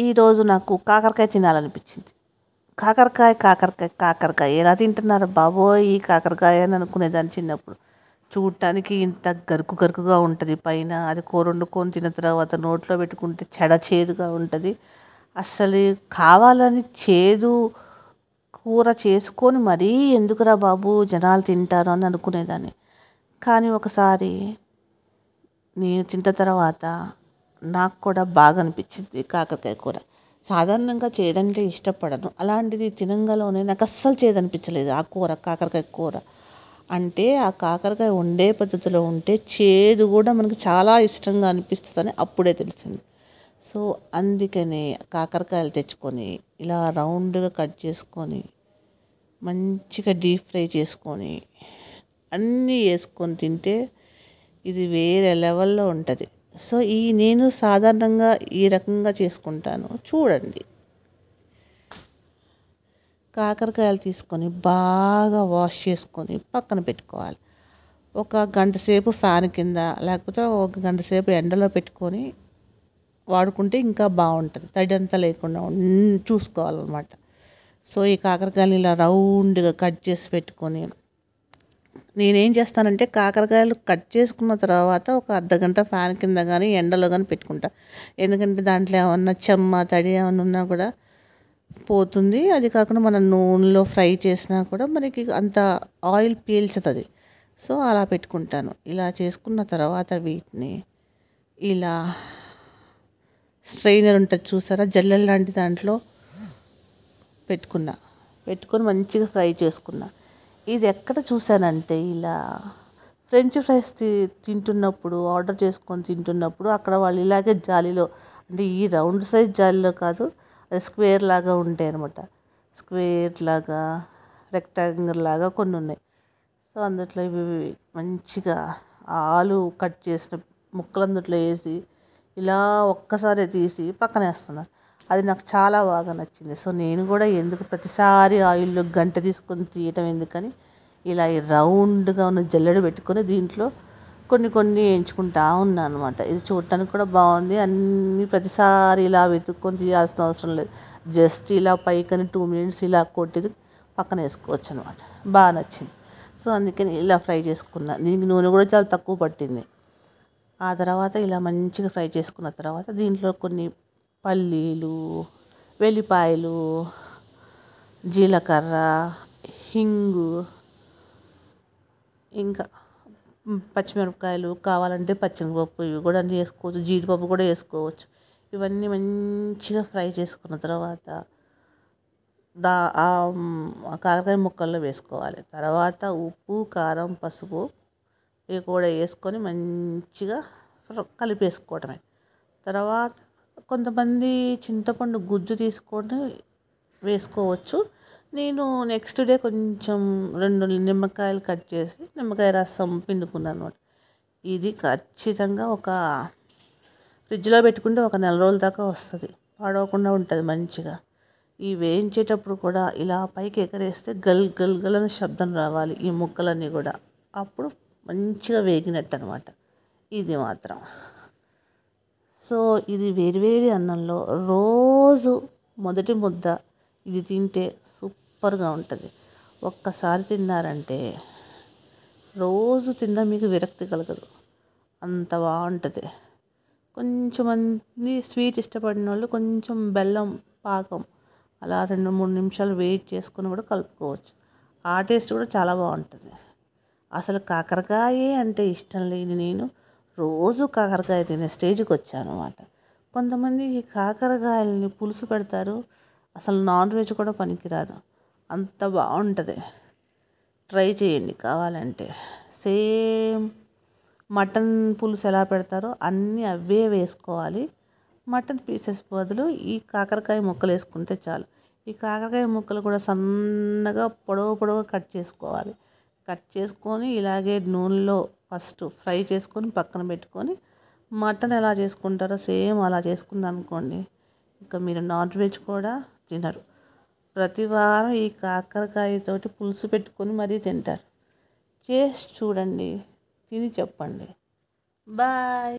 ఈరోజు నాకు కాకరకాయ తినాలనిపించింది. కాకరకాయ కాకరకాయ కాకరకాయ ఎలా తింటున్నారు బాబోయ్ ఈ కాకరకాయ అని అనుకునేదాన్ని చిన్నప్పుడు. చూడటానికి ఇంత గరుకు గరుకుగా ఉంటుంది పైన. అది కూర వండుకొని తిన్న తర్వాత నోట్లో పెట్టుకుంటే చేదుగా ఉంటుంది. అస్సలు కావాలని చేదు కూర చేసుకొని మరీ ఎందుకురా బాబు జనాలు తింటారు అని అనుకునేదాన్ని. కానీ ఒకసారి నేను తిన్న తర్వాత నాకు కూడా బాగా అనిపించింది కాకరకాయ కూర. సాధారణంగా చేదంటే ఇష్టపడను, అలాంటిది తినంగానే నాకు అస్సలు చేదనిపించలేదు ఆ కూర. కాకరకాయ కూర అంటే ఆ కాకరకాయ వండే పద్ధతిలో ఉంటే చేదు కూడా మనకు చాలా ఇష్టంగా అనిపిస్తుందని అప్పుడే తెలిసింది. సో అందుకనే కాకరకాయలు తెచ్చుకొని ఇలా రౌండ్గా కట్ చేసుకొని మంచిగా డీప్ ఫ్రై చేసుకొని అన్నీ వేసుకొని తింటే ఇది వేరే లెవెల్లో ఉంటుంది. సో నేను సాధారణంగా ఈ రకంగా చేసుకుంటాను, చూడండి. కాకరకాయలు తీసుకొని బాగా వాష్ చేసుకొని పక్కన పెట్టుకోవాలి. ఒక గంట సేపు ఫ్యాన్ కింద లేకపోతే ఒక గంట సేపు ఎండలో పెట్టుకొని వాడుకుంటే ఇంకా బాగుంటుంది, తడి అంతా లేకుండా చూసుకోవాలన్నమాట. సో ఈ కాకరకాయలు ఇలా రౌండ్గా కట్ చేసి పెట్టుకొని నేనేం చేస్తానంటే కాకరకాయలు కట్ చేసుకున్న తర్వాత ఒక అర్ధగంట ఫ్యాన్ కింద కానీ ఎండలో కానీ పెట్టుకుంటా. ఎందుకంటే దాంట్లో ఏమన్నా చెమ్మ తడి ఏమన్నా ఉన్నా కూడా పోతుంది. అది కాకుండా మనం నూనెలో ఫ్రై చేసినా కూడా మనకి అంత ఆయిల్ పీల్చుతుంది. సో అలా పెట్టుకుంటాను. ఇలా చేసుకున్న తర్వాత వీటిని ఇలా స్ట్రైనర్ ఉంటుంది చూసారా, జల్లెడ లాంటి దాంట్లో పెట్టుకొని మంచిగా ఫ్రై చేసుకున్నా. ఇది ఎక్కడ చూసానంటే ఇలా ఫ్రెంచ్ ఫ్రైస్ తింటున్నప్పుడు ఆర్డర్ చేసుకొని తింటున్నప్పుడు అక్కడ వాళ్ళు ఇలాగే జాలీలో, అంటే ఈ రౌండ్ సైజ్ జాలీలో కాదు, అది స్క్వేర్ లాగా ఉంటాయి అనమాట. స్క్వేర్ లాగా రెక్టాంగిల్ లాగా కొన్ని ఉన్నాయి. సో అందుట్లో ఇవి మంచిగా ఆలు కట్ చేసిన ముక్కలు అందుట్లో వేసి ఇలా ఒక్కసారి తీసి పక్కన వేస్తున్నారు. అది నాకు చాలా బాగా నచ్చింది. సో నేను కూడా ఎందుకు ప్రతిసారి ఆయిల్లో గంట తీసుకొని తీయటం ఎందుకని ఇలా ఈ రౌండ్గా ఉన్న జల్లెడ పెట్టుకొని దీంట్లో కొన్ని వేయించుకుంటా ఉన్నాను అనమాట. ఇది చూడటానికి కూడా బాగుంది. అన్నీ ప్రతిసారి ఇలా వెతుక్కొని తీయాల్సిన అవసరం లేదు. జస్ట్ ఇలా పైకని 2 minutes ఇలా కొట్టి పక్కన వేసుకోవచ్చు అనమాట. బాగా నచ్చింది. సో అందుకని ఇలా ఫ్రై చేసుకున్నా. దీనికి నూనె కూడా చాలా తక్కువ పట్టింది. ఆ తర్వాత ఇలా మంచిగా ఫ్రై చేసుకున్న తర్వాత దీంట్లో కొన్ని పల్లీలు, వెల్లిపాయలు, జీలకర్ర, హింగు, ఇంకా పచ్చిమిరపకాయలు, కావాలంటే పచ్చిమిరపప్పు ఇవి కూడా అన్నీ వేసుకోవచ్చు, జీడిపప్పు కూడా వేసుకోవచ్చు. ఇవన్నీ మంచిగా ఫ్రై చేసుకున్న తర్వాత కాకరకాయ ముక్కల్లో వేసుకోవాలి. తర్వాత ఉప్పు, కారం, పసుపు ఇవి కూడా వేసుకొని మంచిగా కలిపేసుకోవటమే. తర్వాత కొంతమంది చింతపండు గుజ్జు తీసుకొని వేసుకోవచ్చు. నేను నెక్స్ట్ డే కొంచెం 2 నిమ్మకాయలు కట్ చేసి నిమ్మకాయ రసం పిండుకున్నాను అనమాట. ఇది ఖచ్చితంగా ఒక ఫ్రిడ్జ్లో పెట్టుకుంటే ఒక నెల రోజుల దాకా వస్తుంది, పాడవకుండా ఉంటుంది మంచిగా. ఈ వేయించేటప్పుడు కూడా ఇలా పైకి ఎగరేస్తే గల్ గల్ గల్ అనే శబ్దం రావాలి ఈ ముక్కలన్నీ కూడా, అప్పుడు మంచిగా వేగినట్టు అనమాట ఇది మాత్రం. సో ఇది వేడివేడి అన్నంలో రోజు మొదటి ముద్ద ఇది తింటే సూపర్గా ఉంటుంది. ఒక్కసారి తిన్నారంటే రోజు తిన్నా మీకు విరక్తి కలగదు, అంత బాగుంటుంది. కొంచెమంది స్వీట్ ఇష్టపడిన వాళ్ళు కొంచెం బెల్లం పాకం అలా 2-3 నిమిషాలు వెయిట్ చేసుకొని కూడా కలుపుకోవచ్చు. ఆ టేస్ట్ కూడా చాలా బాగుంటుంది. అసలు కాకరకాయ అంటే ఇష్టం లేని నేను రోజు కాకరకాయ తినే స్టేజ్కి వచ్చాను అనమాట. కొంతమంది ఈ కాకరకాయలని పులుసు పెడతారు, అసలు నాన్ వెజ్ కూడా పనికిరాదు, అంత బాగుంటుంది. ట్రై చేయండి కావాలంటే. సేమ్ మటన్ పులుసు ఎలా పెడతారో అన్నీ అవే వేసుకోవాలి. మటన్ పీసెస్ బదులు ఈ కాకరకాయ ముక్కలు వేసుకుంటే చాలు. ఈ కాకరకాయ ముక్కలు కూడా సన్నగా పొడవుగా కట్ చేసుకోవాలి. కట్ చేసుకొని ఇలాగే నూనెలో ఫస్ట్ ఫ్రై చేసుకొని పక్కన పెట్టుకొని మటన్ ఎలా చేసుకుంటారో సేమ్ అలా చేసుకున్నాను అనుకోండి, ఇంకా మీరు నాన్ వెజ్ కూడా తినరు. ప్రతి వారం ఈ కాకరకాయతోటి పులుసు పెట్టుకొని మరీ తింటారు. చేసి చూడండి, తిని చెప్పండి. బాయ్.